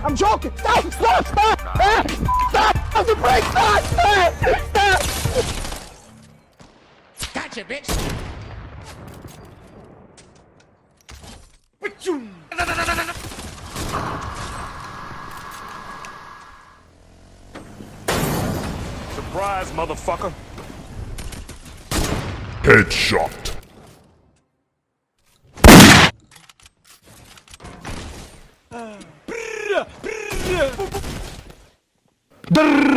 I'm joking. Stop! Stop! Stop! Stop! Stop the brake! Stop! Stop! Gotcha, bitch. Surprise, motherfucker. Headshot. Drrrr.